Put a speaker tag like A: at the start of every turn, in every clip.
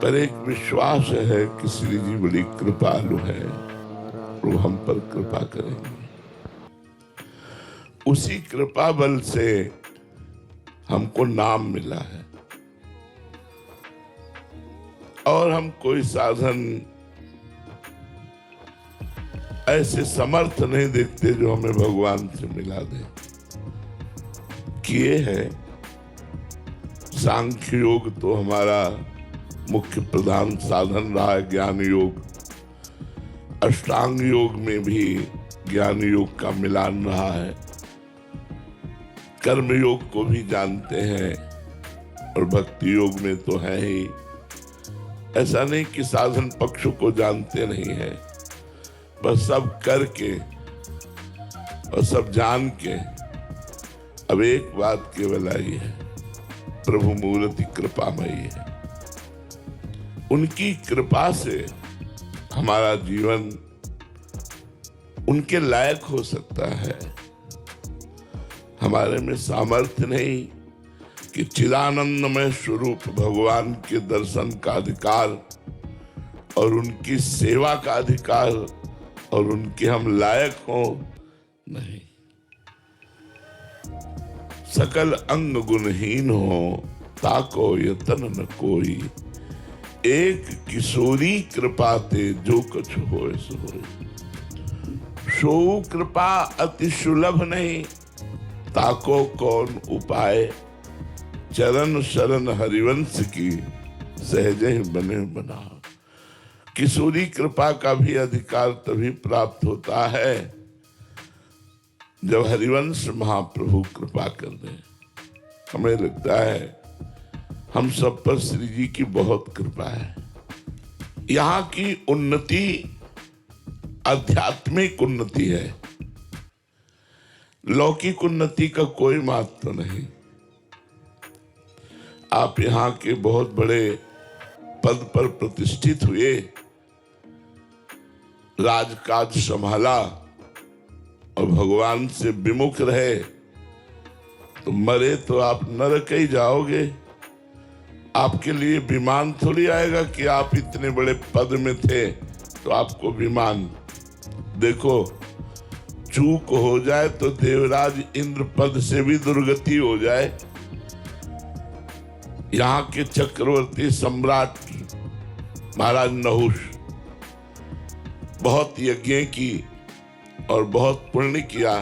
A: पर एक विश्वास है कि श्री जी बड़ी कृपालु है, वो हम पर कृपा करेंगे। उसी कृपा बल से हमको नाम मिला है और हम कोई साधन ऐसे समर्थ नहीं देखते जो हमें भगवान से मिला दे। किए है सांख्य योग तो हमारा मुख्य प्रधान साधन रहा है, ज्ञान योग। अष्टांग योग में भी ज्ञान योग का मिलान रहा है। कर्म योग को भी जानते हैं और भक्ति योग में तो है ही। ऐसा नहीं कि साधन पक्ष को जानते नहीं है, बस सब करके और सब जान के अब एक बात केवल आई है, प्रभु मूर्ति कृपामयी है। उनकी कृपा से हमारा जीवन उनके लायक हो सकता है। हमारे में सामर्थ्य नहीं कि चिदानंदमय स्वरूप भगवान के दर्शन का अधिकार और उनकी सेवा का अधिकार और उनके हम लायक हो, नहीं। सकल अंग गुणहीन हो, ताको यतन न कोई, एक किशोरी कृपा ते जो कुछ होए सो होए। सो कृपा अति सुलभ नहीं, ताको कौन उपाय, चरण शरण हरिवंश की सहजे ही बने बना। किशोरी कृपा का भी अधिकार तभी प्राप्त होता है जब हरिवंश महाप्रभु कृपा कर दें। हमें लगता है हम सब पर श्री जी की बहुत कृपा है। यहाँ की उन्नति आध्यात्मिक उन्नति है, लौकिक उन्नति का कोई महत्व नहीं। आप यहाँ के बहुत बड़े पद पर प्रतिष्ठित हुए, राजकाज संभाला और भगवान से विमुख रहे, तो मरे तो आप नरक ही जाओगे। आपके लिए विमान थोड़ी आएगा कि आप इतने बड़े पद में थे तो आपको विमान। देखो, चूक हो जाए तो देवराज इंद्र पद से भी दुर्गति हो जाए। यहाँ के चक्रवर्ती सम्राट महाराज नहुष बहुत यज्ञ की और बहुत पुण्य किया,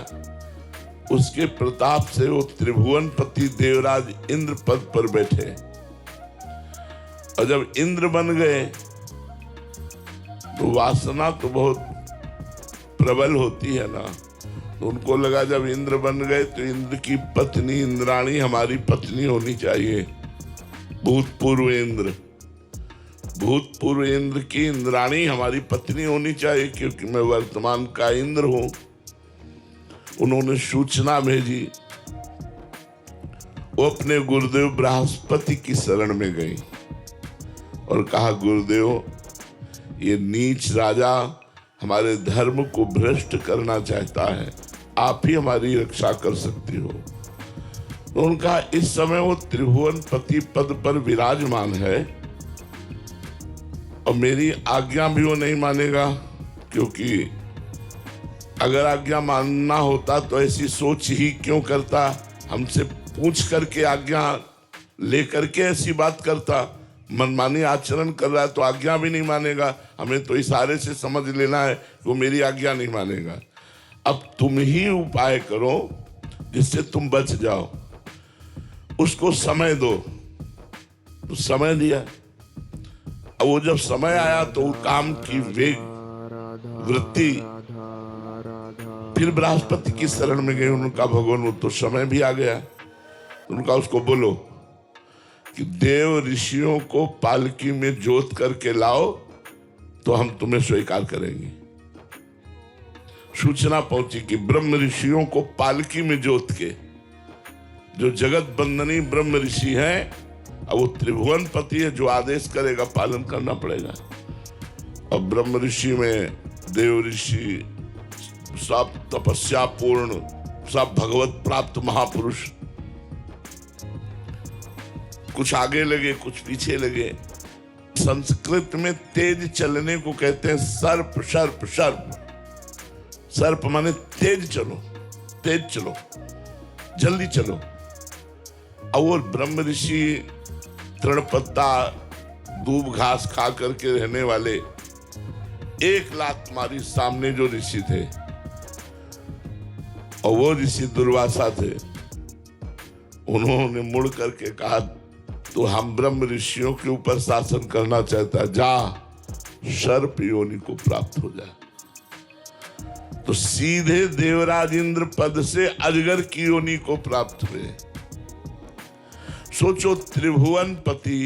A: उसके प्रताप से वो त्रिभुवनपति देवराज इंद्र पद पर बैठे। और जब इंद्र बन गए तो वासना तो बहुत प्रबल होती है ना, तो उनको लगा जब इंद्र बन गए तो इंद्र की पत्नी इंद्राणी हमारी पत्नी होनी चाहिए। भूतपूर्व इंद्र की इंद्राणी हमारी पत्नी होनी चाहिए, क्योंकि मैं वर्तमान का इंद्र हूं। उन्होंने सूचना भेजी, वो अपने गुरुदेव बृहस्पति की शरण में गई और कहा, गुरुदेव, ये नीच राजा हमारे धर्म को भ्रष्ट करना चाहता है, आप ही हमारी रक्षा कर सकती हो। तो उनका इस समय वो त्रिभुवनपति पद पर विराजमान है और मेरी आज्ञा भी वो नहीं मानेगा, क्योंकि अगर आज्ञा मानना होता तो ऐसी सोच ही क्यों करता, हमसे पूछ करके आज्ञा लेकर के ऐसी बात करता। मनमानी आचरण कर रहा है तो आज्ञा भी नहीं मानेगा, हमें तो इशारे से समझ लेना है वो मेरी आज्ञा नहीं मानेगा। अब तुम ही उपाय करो जिससे तुम बच जाओ, उसको समय दो। तो समय दिया। अब वो जब समय आया तो काम की वेग वृत्ति फिर बृहस्पति की शरण में गए। उनका भगवान, वो तो समय भी आ गया। उनका उसको बोलो कि देव ऋषियों को पालकी में जोत करके लाओ तो हम तुम्हें स्वीकार करेंगे। सूचना पहुंची कि ब्रह्म ऋषियों को पालकी में जोत के, जो जगत बंदनी ब्रह्म ऋषि हैं, अब वो त्रिभुवनपति है, जो आदेश करेगा पालन करना पड़ेगा। अब ब्रह्म ऋषि में देव ऋषि सब तपस्या पूर्ण, सब भगवत प्राप्त महापुरुष, कुछ आगे लगे कुछ पीछे लगे। संस्कृत में तेज चलने को कहते हैं सर्प। सर्प सर्प सर्प माने तेज चलो, तेज चलो, जल्दी चलो। और ब्रह्म ऋषि तृण पत्ता दूब घास खा करके रहने वाले, एक लात मारी सामने जो ऋषि थे, और वो ऋषि दुर्वासा थे। उन्होंने मुड़ करके कहा तो हम ब्रह्म ऋषियों के ऊपर शासन करना चाहता है, जा सर्प योनि को प्राप्त हो जा। तो सीधे देवराज इंद्र पद से अजगर की योनि को प्राप्त हुए। सोचो त्रिभुवन पति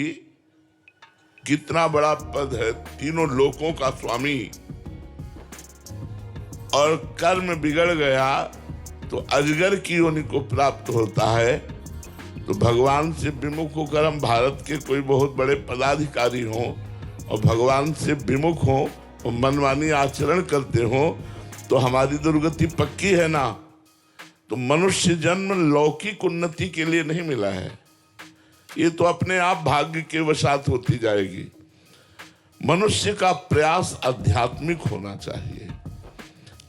A: कितना बड़ा पद है, तीनों लोकों का स्वामी, और कर्म बिगड़ गया तो अजगर की योनि को प्राप्त होता है। तो भगवान से विमुख होकर हम भारत के कोई बहुत बड़े पदाधिकारी हों और भगवान से विमुख हों और मनमानी आचरण करते हों तो हमारी दुर्गति पक्की है ना। तो मनुष्य जन्म लौकिक उन्नति के लिए नहीं मिला है, ये तो अपने आप भाग्य के वशात होती जाएगी। मनुष्य का प्रयास आध्यात्मिक होना चाहिए।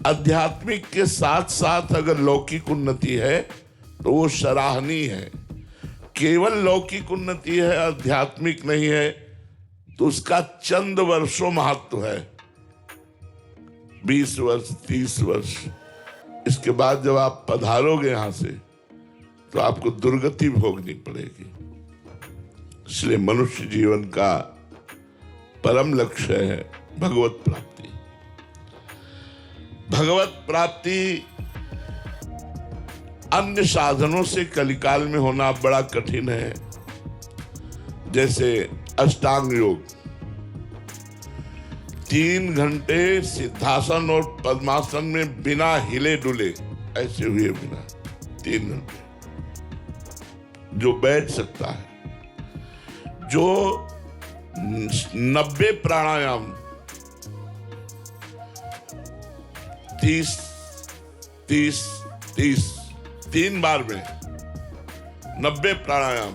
A: आध्यात्मिक के साथ साथ अगर लौकिक उन्नति है तो वो सराहनीय है। केवल लौकिक उन्नति है, आध्यात्मिक नहीं है, तो उसका चंद वर्षों महत्व है, 20 वर्ष 30 वर्ष। इसके बाद जब आप पधारोगे यहां से तो आपको दुर्गति भोगनी पड़ेगी। इसलिए मनुष्य जीवन का परम लक्ष्य है भगवत प्राप्ति। भगवत प्राप्ति अन्य साधनों से कलिकाल में होना बड़ा कठिन है। जैसे अष्टांग योग, 3 घंटे सिद्धासन और पद्मासन में बिना हिले डुले ऐसे हुए बिना 3 घंटे जो बैठ सकता है, जो 90 प्राणायाम 30 30 30 3 बार में 90 प्राणायाम,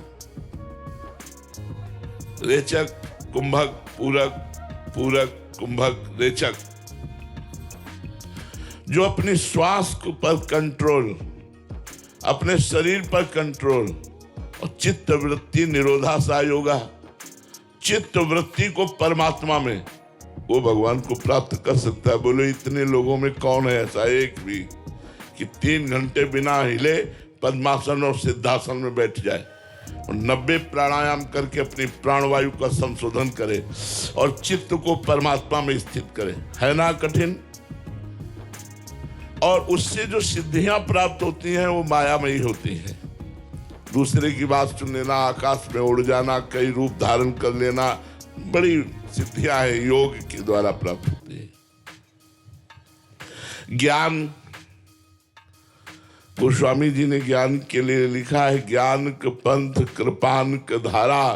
A: रेचक कुंभक पूरक, पूरक कुंभक रेचक, जो अपनी श्वास पर कंट्रोल, अपने शरीर पर कंट्रोल, और चित्त वृत्ति निरोधासा योगा, चित्त वृत्ति को परमात्मा में, वो भगवान को प्राप्त कर सकता है। बोलो इतने लोगों में कौन है ऐसा एक भी कि 3 घंटे बिना हिले पद्मासन और सिद्धासन में बैठ जाए और 90 प्राणायाम करके अपनी प्राणवायु का संशोधन करे और चित्त को परमात्मा में स्थित करे। है ना कठिन? और उससे जो सिद्धियां प्राप्त होती हैं वो मायामयी होती हैं। दूसरे की बात सुन लेना, आकाश में उड़ जाना, कई रूप धारण कर लेना, बड़ी सिद्धियां हैं, योग के द्वारा प्राप्त होती है। ज्ञान, गोस्वामी जी ने ज्ञान के लिए लिखा है, ज्ञान क पंथ कृपान क धारा,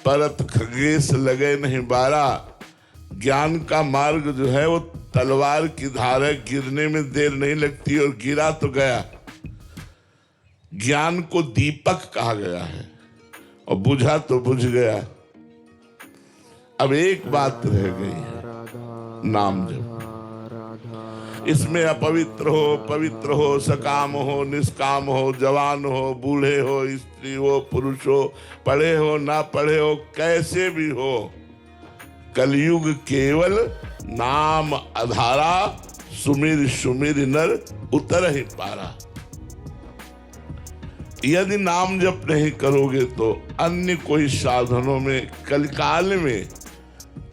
A: परत खगेश लगे नहीं बारा। ज्ञान का मार्ग जो है वो तलवार की धार है, गिरने में देर नहीं लगती और गिरा तो गया। ज्ञान को दीपक कहा गया है और बुझा तो बुझ गया। अब एक बात रह गई है, नाम जप। इसमें अपवित्र हो, पवित्र हो, सकाम हो, निष्काम हो, जवान हो, बूढ़े हो, स्त्री हो, पुरुष हो, पढ़े हो, ना पढ़े हो, कैसे भी हो, कलयुग केवल नाम आधारा, सुमिर सुमिर नर उतर ही पारा। यदि नाम जप नहीं करोगे तो अन्य कोई साधनों में कलिकाल में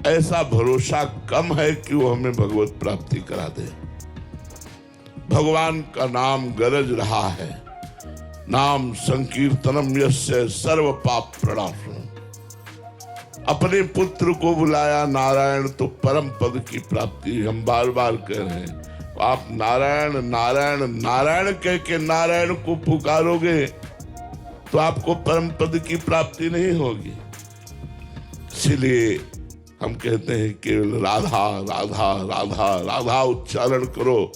A: ऐसा भरोसा कम है कि वो हमें भगवत प्राप्ति करा दे। भगवान का नाम गरज रहा है, नाम संकीर्तनम यस्य सर्व पाप प्रणाशनम। अपने पुत्र को बुलाया नारायण तो परम पद की प्राप्ति। हम बार बार कह रहे हैं, आप नारायण नारायण नारायण कह के नारायण को पुकारोगे तो आपको परम पद की प्राप्ति नहीं होगी। इसलिए हम कहते हैं केवल राधा राधा राधा राधा उच्चारण करो,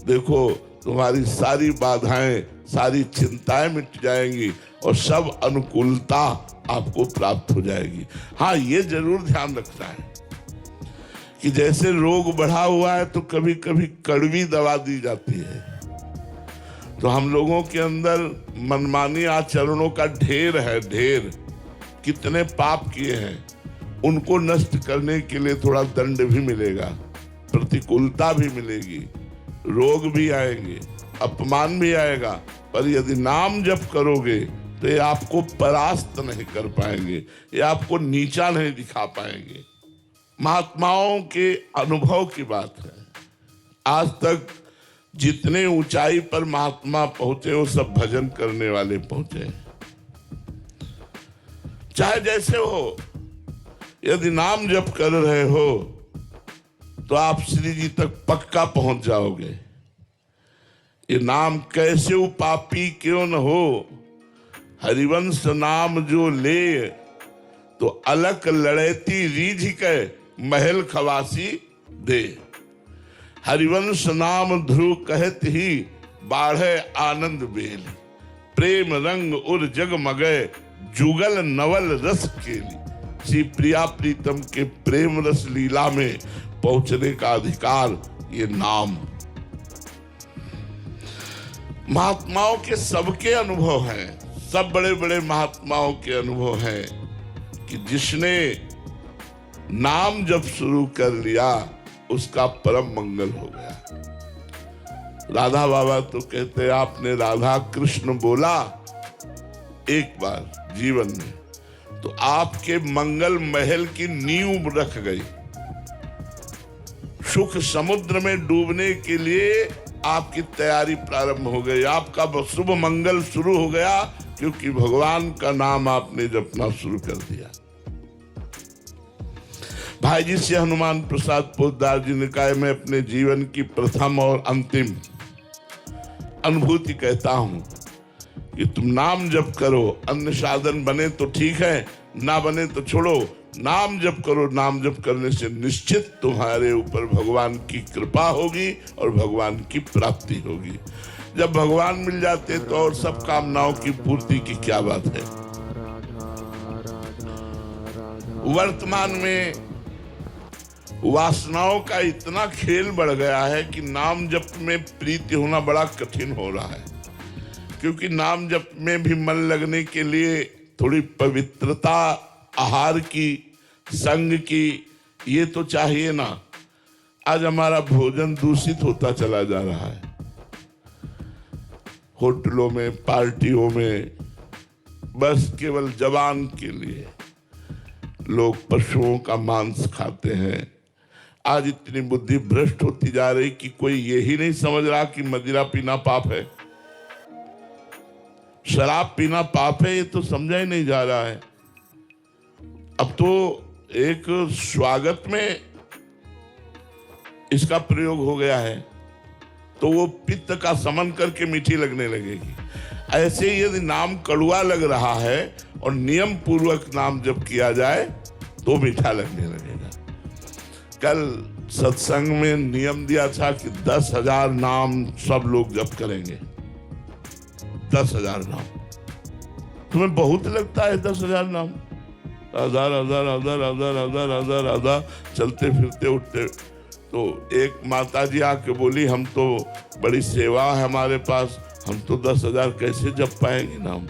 A: देखो तुम्हारी सारी बाधाएं, सारी चिंताएं मिट जाएंगी और सब अनुकूलता आपको प्राप्त हो जाएगी। हाँ, ये जरूर ध्यान रखना है कि जैसे रोग बढ़ा हुआ है तो कभी कभी कड़वी दवा दी जाती है, तो हम लोगों के अंदर मनमानी आचरणों का ढेर है, ढेर। कितने पाप किए हैं, उनको नष्ट करने के लिए थोड़ा दंड भी मिलेगा, प्रतिकूलता भी मिलेगी, रोग भी आएंगे, अपमान भी आएगा, पर यदि नाम जप करोगे तो ये आपको परास्त नहीं कर पाएंगे, ये आपको नीचा नहीं दिखा पाएंगे। महात्माओं के अनुभव की बात है। आज तक जितने ऊंचाई पर महात्मा पहुंचे वो सब भजन करने वाले पहुंचे। चाहे जैसे हो, यदि नाम जप कर रहे हो तो आप श्री जी तक पक्का पहुंच जाओगे। ये नाम कैसे पापी क्यों न हो, हरिवंश नाम जो ले, तो अलक लड़ैती रीझ के महल खवासी दे। हरिवंश नाम ध्रुव कहत ही बाढ़े आनंद बेल, प्रेम रंग उर जग मगे जुगल नवल रस केली। श्री प्रिया प्रीतम के प्रेम रस लीला में पहुंचने का अधिकार ये नाम। महात्माओं के सबके अनुभव हैं, सब बड़े बड़े महात्माओं के अनुभव हैं कि जिसने नाम जब शुरू कर लिया उसका परम मंगल हो गया। राधा बाबा तो कहते हैं आपने राधा कृष्ण बोला एक बार जीवन में तो आपके मंगल महल की नींव रख गई। सुख समुद्र में डूबने के लिए आपकी तैयारी प्रारंभ हो गई, आपका शुभ मंगल शुरू हो गया, क्योंकि भगवान का नाम आपने जपना शुरू कर दिया। भाई जी से हनुमान प्रसाद पोद्दार जी ने कहा, मैं अपने जीवन की प्रथम और अंतिम अनुभूति कहता हूं कि तुम नाम जप करो, अन्य साधन बने तो ठीक है, ना बने तो छोड़ो, नाम जप करो। नाम जप करने से निश्चित तुम्हारे ऊपर भगवान की कृपा होगी और भगवान की प्राप्ति होगी। जब भगवान मिल जाते तो और सब कामनाओं की पूर्ति की क्या बात है। वर्तमान में वासनाओं का इतना खेल बढ़ गया है कि नाम जप में प्रीति होना बड़ा कठिन हो रहा है, क्योंकि नाम जप में भी मन लगने के लिए थोड़ी पवित्रता, आहार की, संग की, ये तो चाहिए ना। आज हमारा भोजन दूषित होता चला जा रहा है। होटलों में, पार्टियों में बस केवल जवान के लिए लोग पशुओं का मांस खाते हैं। आज इतनी बुद्धि भ्रष्ट होती जा रही कि कोई यही नहीं समझ रहा कि मदिरा पीना पाप है, शराब पीना पाप है, ये तो समझा ही नहीं जा रहा है। अब तो एक स्वागत में इसका प्रयोग हो गया है तो वो पित्त का समन करके मीठी लगने लगेगी। ऐसे ही यदि नाम कड़वा लग रहा है और नियम पूर्वक नाम जब किया जाए तो मीठा लगने लगेगा। कल सत्संग में नियम दिया था कि 10,000 नाम सब लोग जप करेंगे। 10,000 नाम तुम्हें बहुत लगता है? 10,000 नाम, हजार हजार हजार हजार हजार हजार हजार चलते फिरते उठते। तो एक माता जी आके बोली, हम तो बड़ी सेवा है हमारे पास, हम तो 10,000 कैसे जप पाएंगे नाम।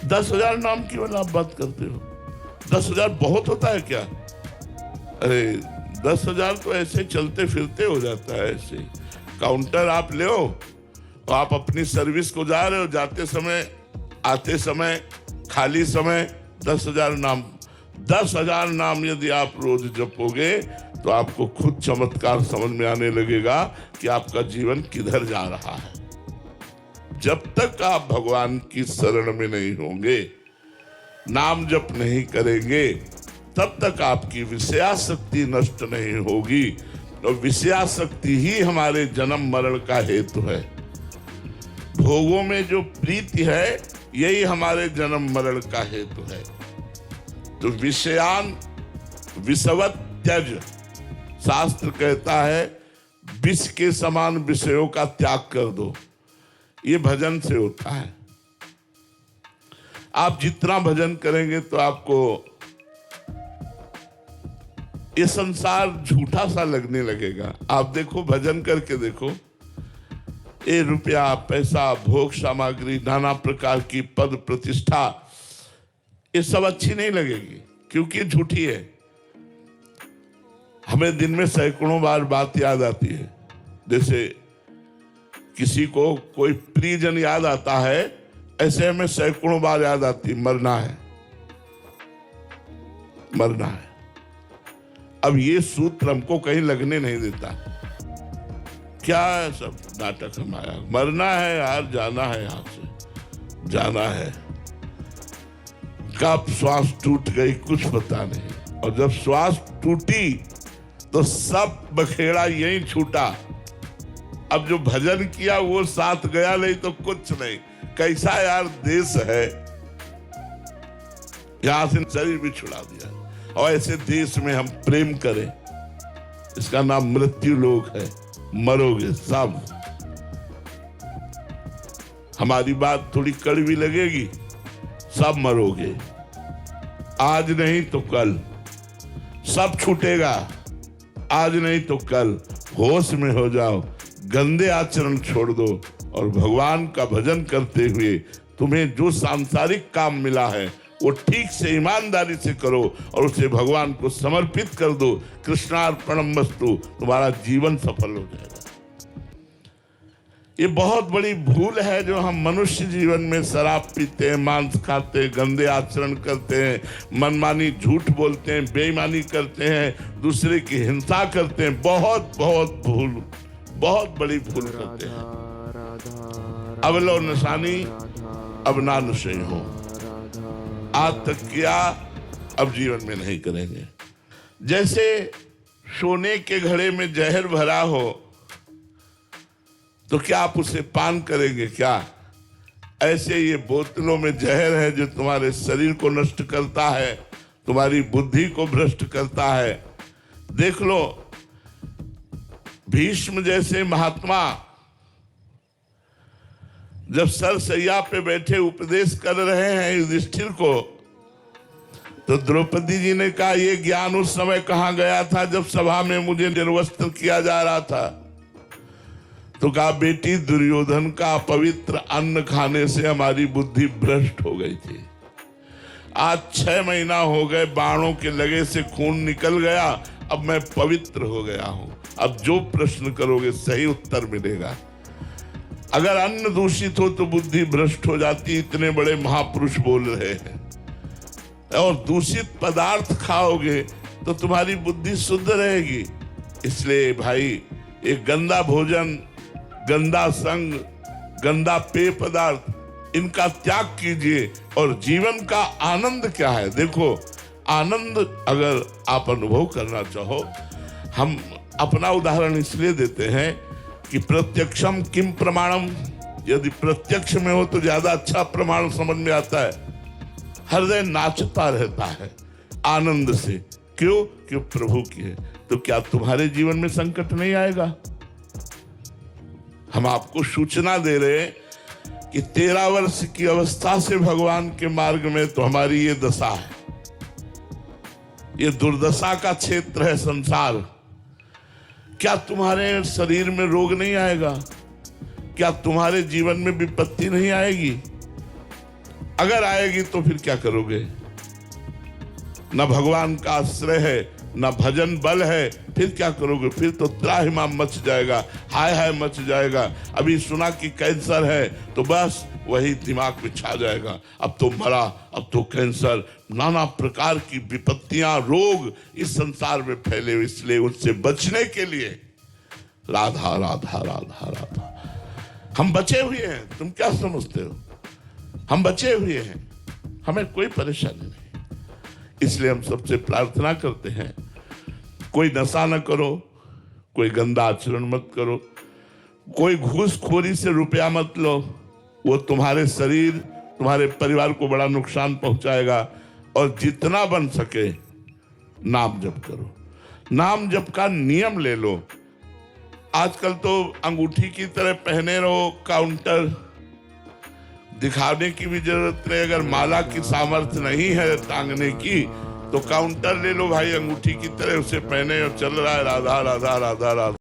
A: 10,000 नाम केवल आप बात करते हो? 10,000 बहुत होता है क्या? अरे 10,000 तो ऐसे चलते फिरते हो जाता है। ऐसे काउंटर आप ले हो, तो आप अपनी सर्विस को जा रहे हो, जाते समय, आते समय, खाली समय 10,000 नाम। 10,000 नाम यदि आप रोज जपोगे तो आपको खुद चमत्कार समझ में आने लगेगा कि आपका जीवन किधर जा रहा है। जब तक आप भगवान की शरण में नहीं होंगे, नाम जप नहीं करेंगे, तब तक आपकी विषयासक्ति नष्ट नहीं होगी। और विषयासक्ति ही हमारे जन्म मरण का हेतु है। भोगों में जो प्रीति है यही हमारे जन्म मरण का हेतु है। तो विषयान विषवत त्यज, शास्त्र कहता है विष के समान विषयों का त्याग कर दो। ये भजन से होता है। आप जितना भजन करेंगे तो आपको ये संसार झूठा सा लगने लगेगा। आप देखो, भजन करके देखो, ये रुपया, पैसा, भोग सामग्री, नाना प्रकार की पद प्रतिष्ठा, ये सब अच्छी नहीं लगेगी, क्योंकि झूठी है। हमें दिन में सैकड़ों बार बात याद आती है। जैसे किसी को कोई प्रियजन याद आता है, ऐसे हमें सैकड़ों बार याद आती, मरना है, मरना है। अब ये सूत्र हमको कहीं लगने नहीं देता। क्या सब नाटक हमारा, मरना है यार, जाना है, यहां से जाना है। कब श्वास टूट गई कुछ पता नहीं, और जब श्वास टूटी तो सब बखेड़ा यहीं छूटा। अब जो भजन किया वो साथ गया नहीं तो कुछ नहीं। कैसा यार देश है, यहां से शरीर भी छुड़ा दिया। और ऐसे देश में हम प्रेम करें, इसका नाम मृत्यु लोक है, मरोगे सब। हमारी बात थोड़ी कड़वी लगेगी, सब मरोगे, आज नहीं तो कल सब छूटेगा, आज नहीं तो कल। होश में हो जाओ, गंदे आचरण छोड़ दो, और भगवान का भजन करते हुए तुम्हें जो सांसारिक काम मिला है वो ठीक से ईमानदारी से करो और उसे भगवान को समर्पित कर दो। कृष्णार्पणमस्तु, तुम्हारा जीवन सफल हो जाएगा। ये बहुत बड़ी भूल है जो हम मनुष्य जीवन में शराब पीते हैं, मांस खाते हैं, गंदे आचरण करते हैं, मनमानी झूठ बोलते हैं, बेईमानी करते हैं, दूसरे की हिंसा करते हैं। बहुत बहुत भूल, बहुत बड़ी भूल करते हैं। अब लो नशानी, अब ना नशे हो। आज तक किया, अब जीवन में नहीं करेंगे। जैसे सोने के घड़े में जहर भरा हो तो क्या आप उसे पान करेंगे क्या? ऐसे ये बोतलों में जहर है जो तुम्हारे शरीर को नष्ट करता है, तुम्हारी बुद्धि को भ्रष्ट करता है। देख लो, भीष्म जैसे महात्मा जब सरसैया पे बैठे उपदेश कर रहे हैं युधिष्ठिर को, तो द्रौपदी जी ने कहा, ये ज्ञान उस समय कहां गया था जब सभा में मुझे निर्वस्त्र किया जा रहा था? तो कहा, बेटी, दुर्योधन का पवित्र अन्न खाने से हमारी बुद्धि भ्रष्ट हो गई थी। आज 6 महीना हो गए, बाणों के लगे से खून निकल गया, अब मैं पवित्र हो गया हूं। अब जो प्रश्न करोगे सही उत्तर मिलेगा। अगर अन्न दूषित हो तो बुद्धि भ्रष्ट हो जाती, इतने बड़े महापुरुष बोल रहे हैं। और दूषित पदार्थ खाओगे तो तुम्हारी बुद्धि शुद्ध रहेगी। इसलिए भाई, एक गंदा भोजन, गंदा संग, गंदा पेय पदार्थ, इनका त्याग कीजिए। और जीवन का आनंद क्या है? देखो, आनंद अगर आप अनुभव करना चाहो, हम अपना उदाहरण इसलिए देते हैं कि प्रत्यक्षम किम प्रमाणम। यदि प्रत्यक्ष में हो तो ज्यादा अच्छा प्रमाण समझ में आता है। हृदय नाचता रहता है आनंद से। क्यों? क्यों प्रभु की है। तो क्या तुम्हारे जीवन में संकट नहीं आएगा? हम आपको सूचना दे रहे हैं कि 13 वर्ष की अवस्था से भगवान के मार्ग में तो हमारी ये दशा है। ये दुर्दशा का क्षेत्र है संसार। क्या तुम्हारे शरीर में रोग नहीं आएगा? क्या तुम्हारे जीवन में विपत्ति नहीं आएगी? अगर आएगी तो फिर क्या करोगे? न भगवान का आश्रय है, न भजन बल है, फिर क्या करोगे? फिर तो त्राहिमाम मच जाएगा, हाय हाय मच जाएगा। अभी सुना कि कैंसर है तो बस वही दिमाग में छा जाएगा, अब तो मरा, अब तो कैंसर। नाना प्रकार की विपत्तियां, रोग इस संसार में फैले। इसलिए उनसे बचने के लिए राधा राधा राधा राधा। हम बचे हुए हैं, तुम क्या समझते हो? हम बचे हुए हैं, हमें कोई परेशानी नहीं। इसलिए हम सबसे प्रार्थना करते हैं, कोई नशा न करो, कोई गंदा आचरण मत करो, कोई घूसखोरी से रुपया मत लो। वो तुम्हारे शरीर, तुम्हारे परिवार को बड़ा नुकसान पहुंचाएगा। और जितना बन सके नाम जप करो, नाम जप का नियम ले लो। आजकल तो अंगूठी की तरह पहने रहो काउंटर, दिखाने की भी जरूरत नहीं। अगर माला की सामर्थ्य नहीं है टांगने की तो काउंटर ले लो भाई, अंगूठी की तरह उसे पहने और चल रहा है राधा राधा राधा राधा।